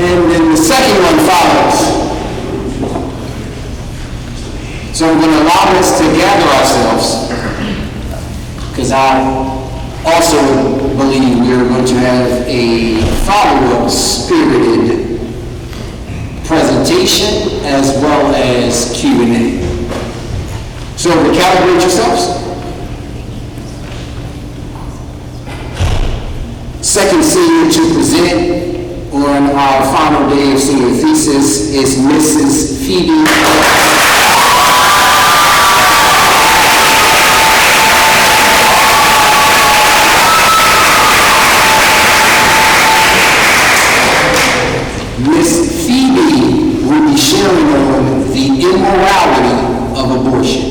And then the second one follows. So I'm going to allow us to gather ourselves, because I also believe we are going to have a follow-up spirited presentation as well as Q&A. So recalibrate yourselves. Second senior to present on our final day of senior thesis is Mrs. Phoebe. Miss Phoebe will be sharing on the immorality of abortion.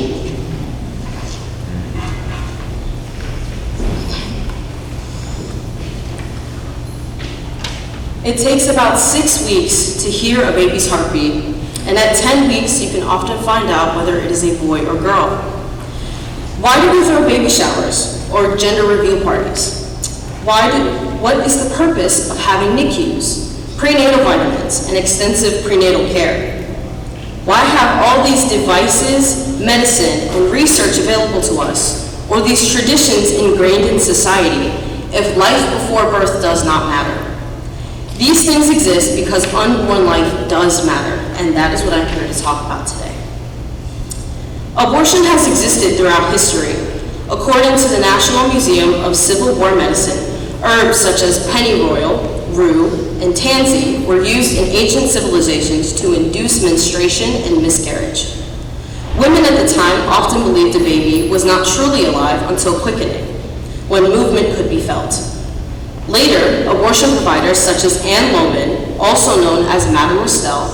It takes about 6 weeks to hear a baby's heartbeat, and at 10 weeks you can often find out whether it is a boy or girl. Why do we throw baby showers or gender reveal parties? What is the purpose of having NICUs, prenatal vitamins, and extensive prenatal care? Why have all these devices, medicine, and research available to us, or these traditions ingrained in society, if life before birth does not matter? These things exist because unborn life does matter, and that is what I'm here to talk about today. Abortion has existed throughout history. According to the National Museum of Civil War Medicine, herbs such as pennyroyal, rue, and tansy were used in ancient civilizations to induce menstruation and miscarriage. Women at the time often believed a baby was not truly alive until quickening, when movement could be felt. Later, abortion providers such as Anne Lohman, also known as Madame Restell,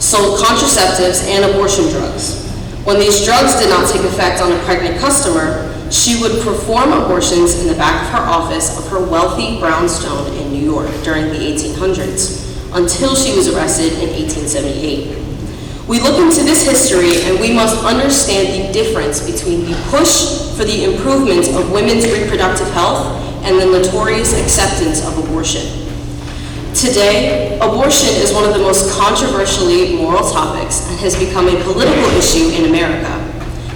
sold contraceptives and abortion drugs. When these drugs did not take effect on a pregnant customer, she would perform abortions in the back of her office of her wealthy brownstone in New York during the 1800s, until she was arrested in 1878. We look into this history and we must understand the difference between the push for the improvement of women's reproductive health and the notorious acceptance of abortion. Today, abortion is one of the most controversially moral topics and has become a political issue in America,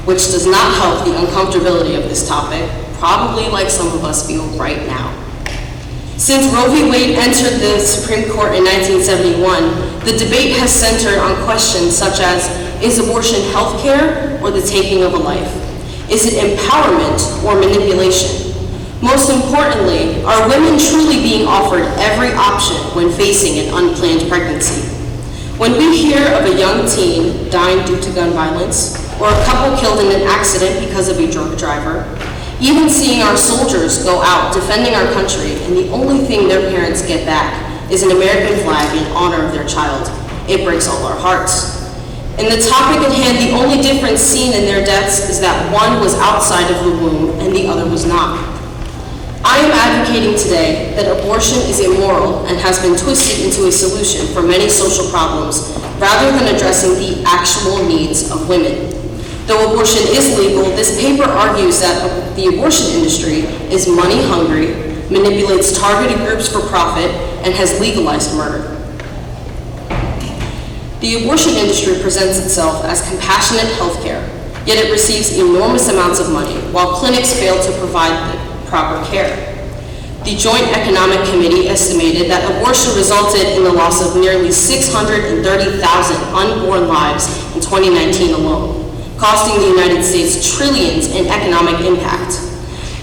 which does not help the uncomfortability of this topic, probably like some of us feel right now. Since Roe v. Wade entered the Supreme Court in 1971, the debate has centered on questions such as, is abortion health care or the taking of a life? Is it empowerment or manipulation? Most importantly, are women truly being offered every option when facing an unplanned pregnancy? When we hear of a young teen dying due to gun violence, or a couple killed in an accident because of a drunk driver, even seeing our soldiers go out defending our country and the only thing their parents get back is an American flag in honor of their child, it breaks all our hearts. In the topic at hand, the only difference seen in their deaths is that one was outside of the womb and the other was not. I am advocating today that abortion is immoral and has been twisted into a solution for many social problems rather than addressing the actual needs of women. Though abortion is legal, this paper argues that the abortion industry is money hungry, manipulates targeted groups for profit, and has legalized murder. The abortion industry presents itself as compassionate health care, yet it receives enormous amounts of money while clinics fail to provide the proper care. The Joint Economic Committee estimated that abortion resulted in the loss of nearly 630,000 unborn lives in 2019 alone, costing the United States trillions in economic impact.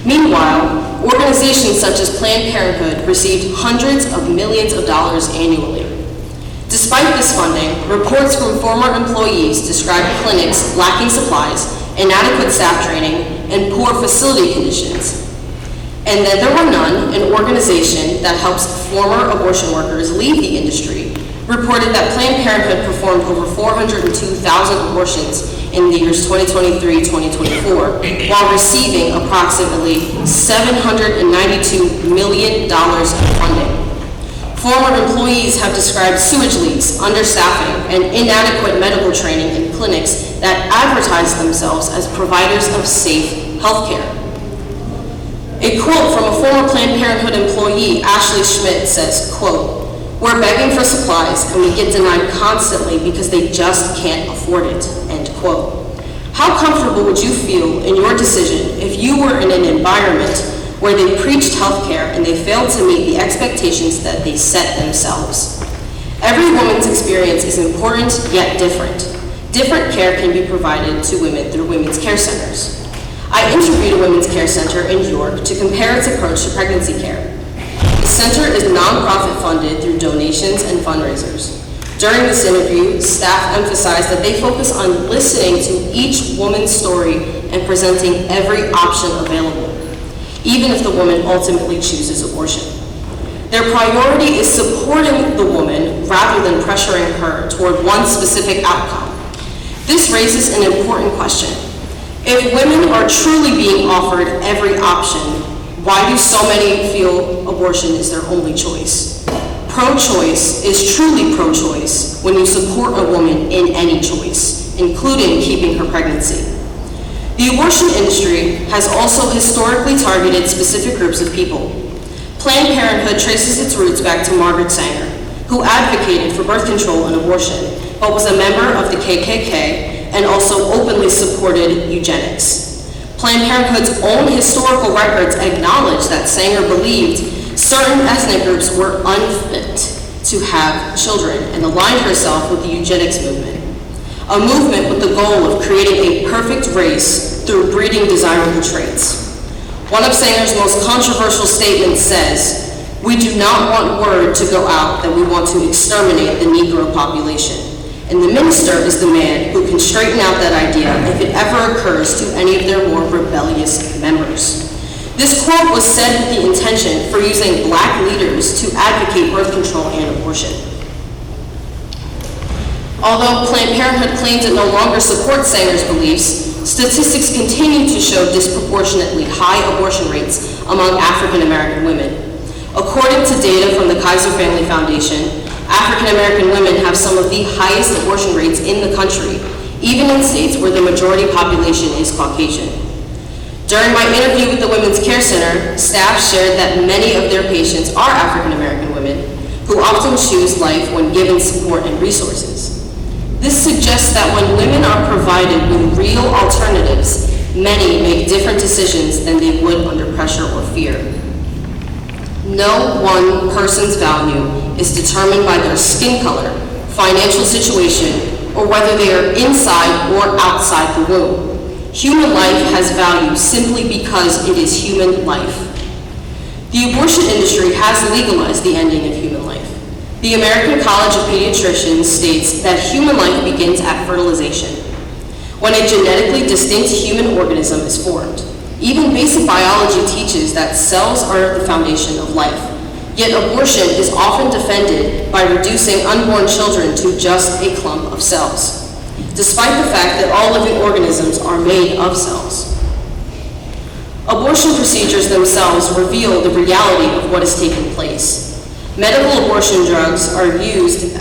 Meanwhile, organizations such as Planned Parenthood received hundreds of millions of dollars annually. Despite this funding, reports from former employees described clinics lacking supplies, inadequate staff training, and poor facility conditions. And then there were none, an organization that helps former abortion workers leave the industry, reported that Planned Parenthood performed over 402,000 abortions in the years 2023-2024, while receiving approximately $792 million in funding. Former employees have described sewage leaks, understaffing, and inadequate medical training in clinics that advertise themselves as providers of safe health care. A quote from a former Planned Parenthood employee, Ashley Schmidt, says, quote, We're begging for supplies and we get denied constantly because they just can't afford it, end quote. How comfortable would you feel in your decision if you were in an environment where they preached healthcare and they failed to meet the expectations that they set themselves? Every woman's experience is important yet different. Different care can be provided to women through women's care centers. I interviewed a women's care center in York to compare its approach to pregnancy care. The center is nonprofit funded through donations and fundraisers. During this interview, staff emphasized that they focus on listening to each woman's story and presenting every option available, even if the woman ultimately chooses abortion. Their priority is supporting the woman rather than pressuring her toward one specific outcome. This raises an important question. If women are truly being offered every option, why do so many feel abortion is their only choice? Pro-choice is truly pro-choice when you support a woman in any choice, including keeping her pregnancy. The abortion industry has also historically targeted specific groups of people. Planned Parenthood traces its roots back to Margaret Sanger, who advocated for birth control and abortion, but was a member of the KKK and also openly supported eugenics. Planned Parenthood's own historical records acknowledge that Sanger believed certain ethnic groups were unfit to have children and aligned herself with the eugenics movement, a movement with the goal of creating a perfect race through breeding desirable traits. One of Sanger's most controversial statements says, "We do not want word to go out that we want to exterminate the Negro population, and the minister is the man who can straighten out that idea if it ever occurs to any of their more rebellious members." This quote was said with the intention for using black leaders to advocate birth control and abortion. Although Planned Parenthood claims it no longer supports Sanger's beliefs, statistics continue to show disproportionately high abortion rates among African American women. According to data from the Kaiser Family Foundation, African American women have some of the highest abortion rates in the country, even in states where the majority population is Caucasian. During my interview with the Women's Care Center, staff shared that many of their patients are African American women who often choose life when given support and resources. This suggests that when women are provided with real alternatives, many make different decisions than they would under pressure or fear. No one person's value is determined by their skin color, financial situation, or whether they are inside or outside the womb. Human life has value simply because it is human life. The abortion industry has legalized the ending of human life. The American College of Pediatricians states that human life begins at fertilization, when a genetically distinct human organism is formed. Even basic biology teaches that cells are the foundation of life. Yet abortion is often defended by reducing unborn children to just a clump of cells, despite the fact that all living organisms are made of cells. Abortion procedures themselves reveal the reality of what is taking place. Medical abortion drugs are used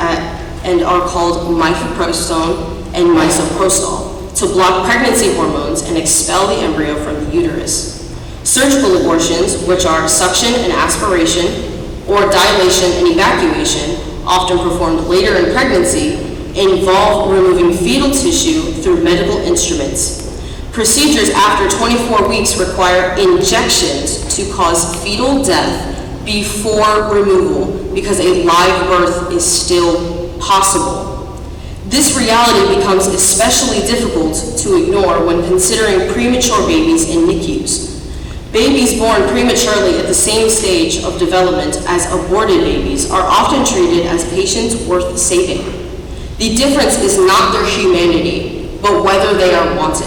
and are called mifepristone and misoprostol to block pregnancy hormones and expel the embryo from the uterus. Surgical abortions, which are suction and aspiration, or dilation and evacuation, often performed later in pregnancy, involve removing fetal tissue through medical instruments. Procedures after 24 weeks require injections to cause fetal death before removal because a live birth is still possible. This reality becomes especially difficult to ignore when considering premature babies in NICUs. Babies born prematurely at the same stage of development as aborted babies are often treated as patients worth saving. The difference is not their humanity, but whether they are wanted.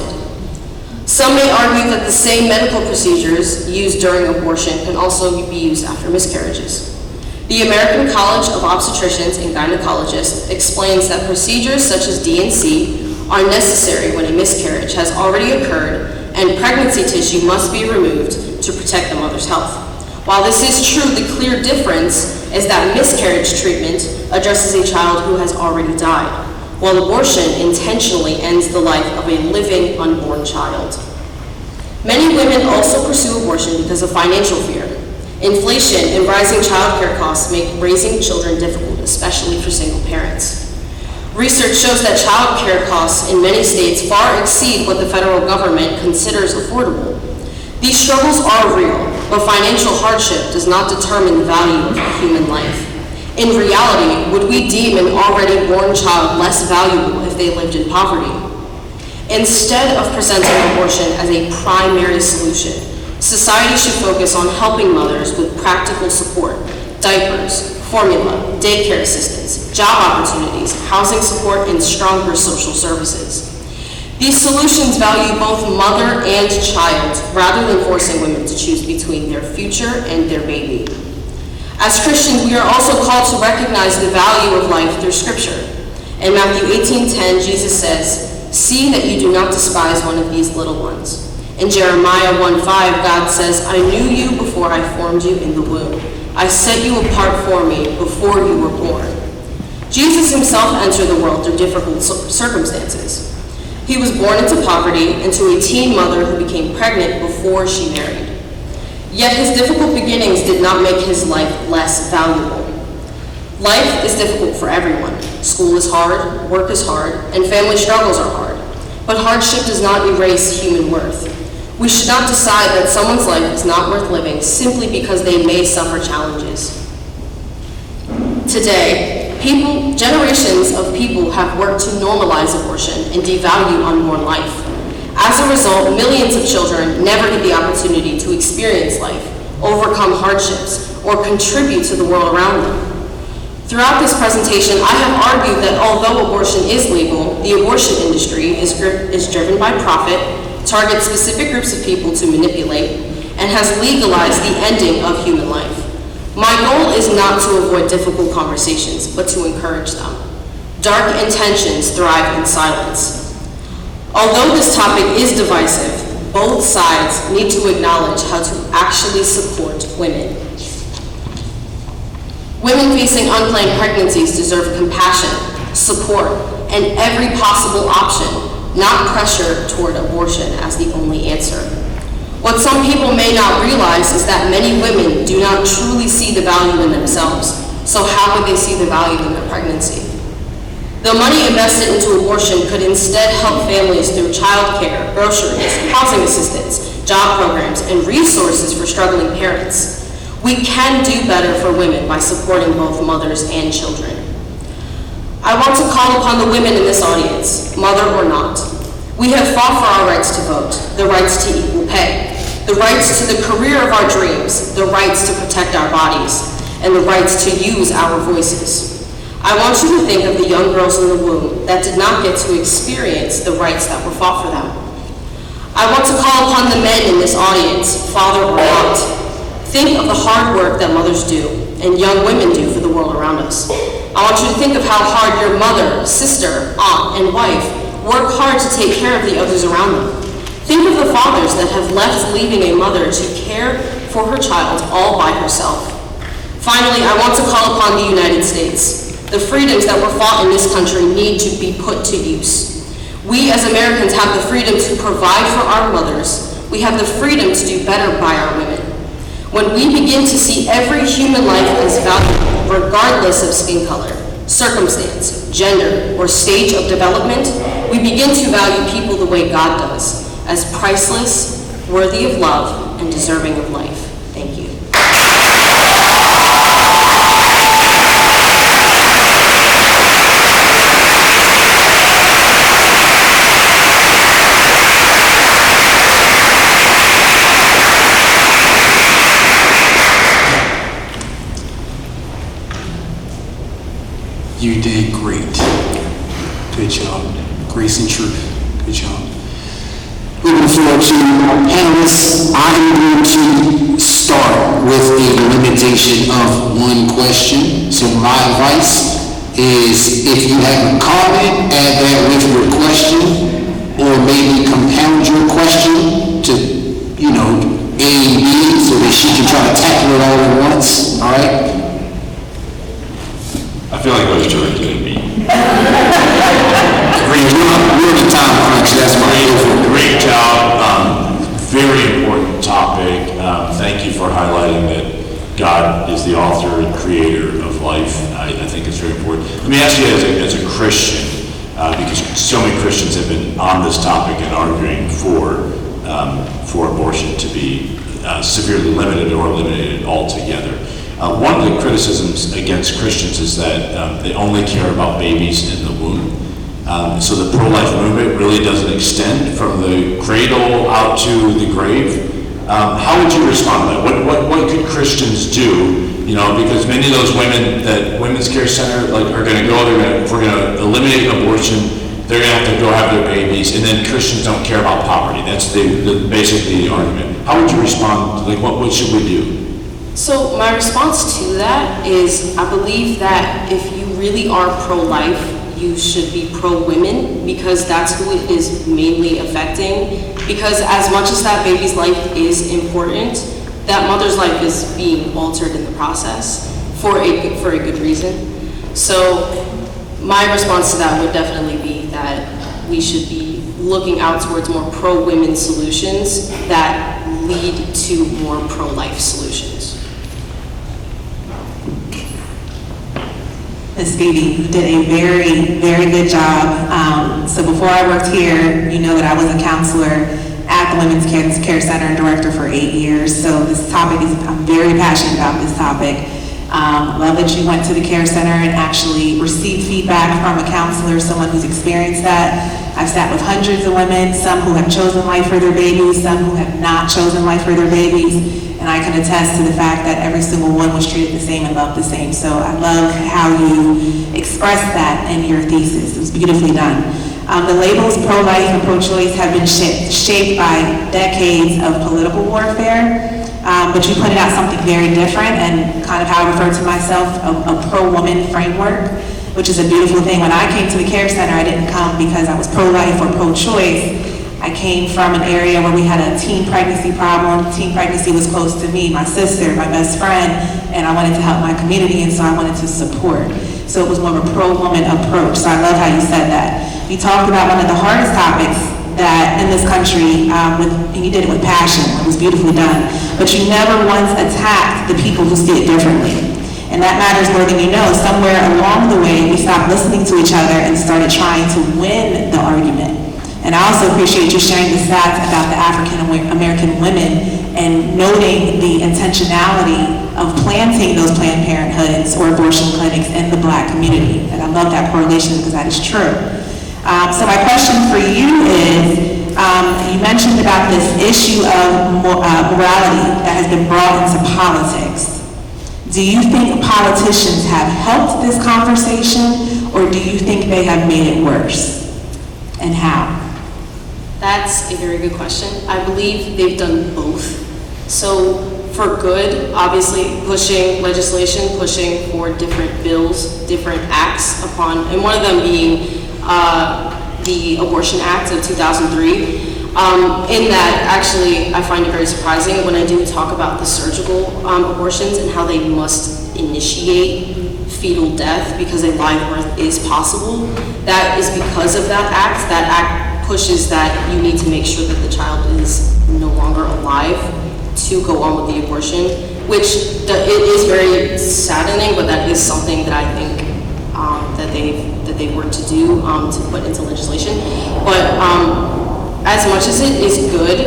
Some may argue that the same medical procedures used during abortion can also be used after miscarriages. The American College of Obstetricians and Gynecologists explains that procedures such as D&C are necessary when a miscarriage has already occurred and pregnancy tissue must be removed to protect the mother's health. While this is true, the clear difference is that miscarriage treatment addresses a child who has already died, while abortion intentionally ends the life of a living unborn child. Many women also pursue abortion because of financial fear. Inflation and rising childcare costs make raising children difficult, especially for single parents. Research shows that child care costs in many states far exceed what the federal government considers affordable. These struggles are real, but financial hardship does not determine the value of a human life. In reality, would we deem an already born child less valuable if they lived in poverty? Instead of presenting abortion as a primary solution, society should focus on helping mothers with practical support, diapers, formula, daycare assistance, job opportunities, housing support, and stronger social services. These solutions value both mother and child rather than forcing women to choose between their future and their baby. As Christians, we are also called to recognize the value of life through Scripture. In Matthew 18:10, Jesus says, "See that you do not despise one of these little ones." In Jeremiah 1:5, God says, "I knew you before I formed you in the womb. I set you apart for me before you were born." Jesus himself entered the world through difficult circumstances. He was born into poverty and to a teen mother who became pregnant before she married. Yet his difficult beginnings did not make his life less valuable. Life is difficult for everyone. School is hard, work is hard, and family struggles are hard. But hardship does not erase human worth. We should not decide that someone's life is not worth living simply because they may suffer challenges. Today, generations of people have worked to normalize abortion and devalue unborn life. As a result, millions of children never get the opportunity to experience life, overcome hardships, or contribute to the world around them. Throughout this presentation, I have argued that although abortion is legal, the abortion industry is driven by profit, targets specific groups of people to manipulate, and has legalized the ending of human life. My goal is not to avoid difficult conversations, but to encourage them. Dark intentions thrive in silence. Although this topic is divisive, both sides need to acknowledge how to actually support women. Women facing unplanned pregnancies deserve compassion, support, and every possible option, not pressure toward abortion as the only answer. What some people may not realize is that many women do not truly see the value in themselves, so how would they see the value in their pregnancy? The money invested into abortion could instead help families through child care, groceries, housing assistance, job programs, and resources for struggling parents. We can do better for women by supporting both mothers and children. I want to call upon the women in this audience, mother or not. We have fought for our rights to vote, the rights to equal pay, the rights to the career of our dreams, the rights to protect our bodies, and the rights to use our voices. I want you to think of the young girls in the womb that did not get to experience the rights that were fought for them. I want to call upon the men in this audience, father or not. Think of the hard work that mothers do and young women do for the world around us. I want you to think of how hard your mother, sister, aunt, and wife work hard to take care of the others around them. Think of the fathers that have left leaving a mother to care for her child all by herself. Finally, I want to call upon the United States. The freedoms that were fought in this country need to be put to use. We as Americans have the freedom to provide for our mothers. We have the freedom to do better by our women. When we begin to see every human life as valuable, regardless of skin color, circumstance, gender, or stage of development, we begin to value people the way God does, as priceless, worthy of love, and deserving of life. Thank you. You did great. Good job. Grace and truth. Good job. Moving forward to panelists, I'm going to start with a limitation of one question. So my advice is if you have a comment, add that with your question, or maybe compound your question to, A and B, so that she can try to tackle it all at once, all right? I feel like I was directed at me. We're in a time crunch, that's my Great job. Very important topic. Thank you for highlighting that I think is very important. Let me ask you as a Christian, because so many Christians have been on this topic and arguing for abortion to be severely limited or eliminated altogether. One of the criticisms against Christians is that they only care about babies in the womb. So the pro-life movement really doesn't extend from the cradle out to the grave. How would you respond to that? What could Christians do? You know, because many of those women that Women's Care Center are going to go, if we're going to eliminate abortion, they're going to have to go have their babies, and then Christians don't care about poverty. That's basically the argument. How would you respond? What should we do? So my response to that is, I believe that if you really are pro-life, you should be pro-women, because that's who it is mainly affecting. Because as much as that baby's life is important, that mother's life is being altered in the process for a good reason. So my response to that would definitely be that we should be looking out towards more pro-women solutions that lead to more pro-life solutions. Ms. Phoebe, you did a very, very good job. So before I worked here, you know that I was a counselor at the Women's Care Center and director for 8 years. So this topic I'm very passionate about this topic. Love that you went to the care center and actually received feedback from a counselor, someone who's experienced that. I've sat with hundreds of women, some who have chosen life for their babies, some who have not chosen life for their babies. And I can attest to the fact that every single one was treated the same and loved the same. So I love how you expressed that in your thesis. It was beautifully done. The labels pro-life and pro-choice have been shaped by decades of political warfare, but you pointed out something very different, and kind of how I refer to myself, a pro-woman framework, which is a beautiful thing. When I came to the care center, I didn't come because I was pro-life or pro-choice. I came from an area where we had a teen pregnancy problem. Teen pregnancy was close to me, my sister, my best friend, and I wanted to help my community, and so I wanted to support. So it was more of a pro-woman approach, so I love how you said that. You talked about one of the hardest topics that in this country, and you did it with passion. It was beautifully done. But you never once attacked the people who see it differently. And that matters more than you know. Somewhere along the way, we stopped listening to each other and started trying to win the argument. And I also appreciate you sharing the stats about the African American women and noting the intentionality of planting those Planned Parenthoods or abortion clinics in the Black community. And I love that correlation because that is true. So my question for you is, you mentioned about this issue of morality that has been brought into politics. Do you think politicians have helped this conversation, or do you think they have made it worse? And how? That's a very good question. I believe they've done both. So for good, obviously pushing legislation, pushing for different bills, different acts upon, and one of them being the Abortion Act of 2003. In that, actually, I find it very surprising when I do talk about the surgical abortions and how they must initiate fetal death because a live birth is possible. That is because of that act. That act pushes that you need to make sure that the child is no longer alive to go on with the abortion, which it is very saddening, but that is something that I think that they've worked to do to put into legislation. But as much as it is good,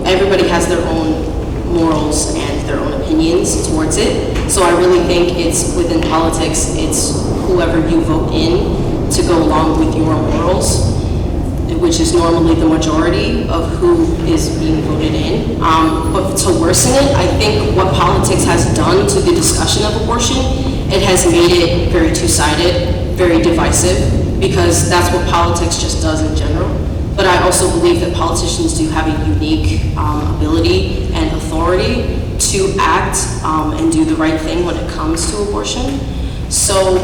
everybody has their own morals and their own opinions towards it. So I really think it's within politics, it's whoever you vote in to go along with your morals, which is normally the majority of who is being voted in. But to worsen it, I think what politics has done to the discussion of abortion, it has made it very two-sided, very divisive, because that's what politics just does in general. But I also believe that politicians do have a unique ability and authority to act and do the right thing when it comes to abortion. So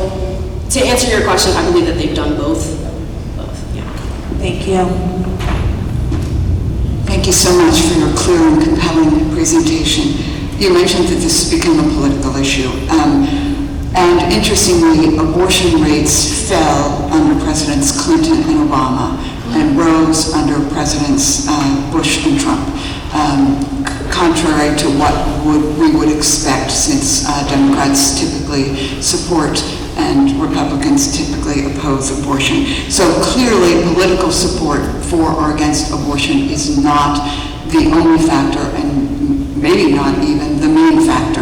to answer your question, I believe that they've done both. Yeah. Thank you. Thank you so much for your clear and compelling presentation. You mentioned that this has become a political issue. And interestingly, abortion rates fell under Presidents Clinton and Obama and rose under Presidents Bush and Trump. contrary to what we would expect, since Democrats typically support and Republicans typically oppose abortion. So clearly, political support for or against abortion is not the only factor, and maybe not even the main factor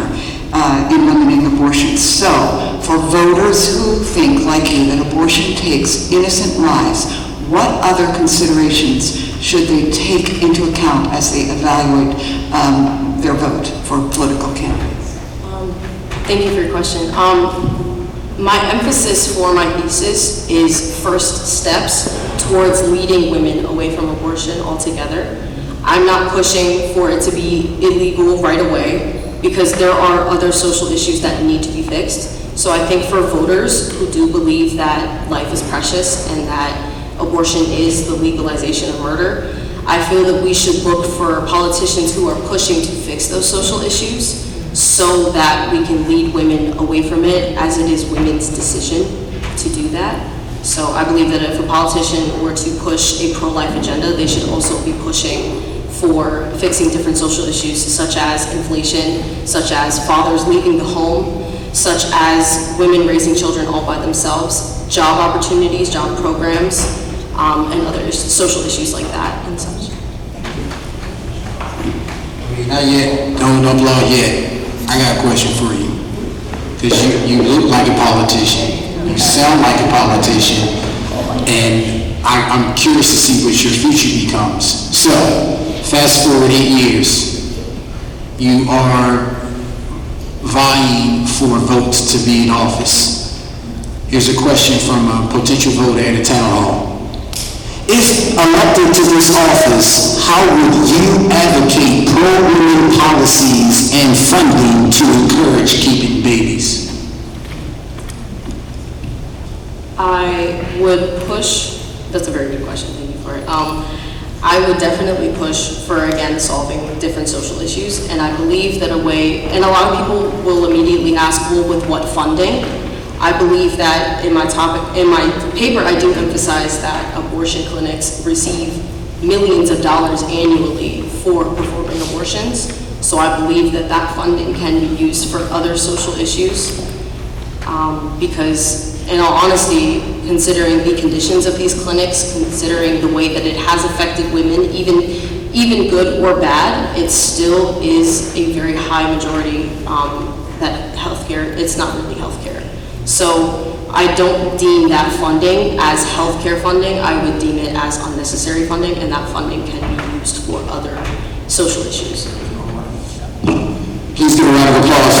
in limiting abortion. So, for voters who think, like you, that abortion takes innocent lives, what other considerations should they take into account as they evaluate their vote for political candidates? Thank you for your question. My emphasis for my thesis is first steps towards leading women away from abortion altogether. I'm not pushing for it to be illegal right away, because there are other social issues that need to be fixed. So I think for voters who do believe that life is precious and that abortion is the legalization of murder, I feel that we should look for politicians who are pushing to fix those social issues so that we can lead women away from it, as it is women's decision to do that. So I believe that if a politician were to push a pro-life agenda, they should also be pushing for fixing different social issues, such as inflation, such as fathers leaving the home, such as women raising children all by themselves, job opportunities, job programs, and other social issues like that and such. Not yet. Don't applaud yet. I got a question for you. Because you look like a politician. You sound like a politician. And I'm curious to see what your future becomes. So, fast forward 8 years. You are vying for votes to be in office. Here's a question from a potential voter at a town hall. If elected to this office, how would you advocate pro-women policies and funding to encourage keeping babies? I would push, that's a very good question, thank you for it. I would definitely push for, again, solving different social issues, and I believe that a way, and a lot of people will immediately ask, well, with what funding? I believe that in my paper, I do emphasize that abortion clinics receive millions of dollars annually for performing abortions. So I believe that that funding can be used for other social issues. Because in all honesty, considering the conditions of these clinics, considering the way that it has affected women, even good or bad, it still is a very high majority that healthcare, it's not really healthcare. So I don't deem that funding as healthcare funding. I would deem it as unnecessary funding, and that funding can be used for other social issues. Please give a round of applause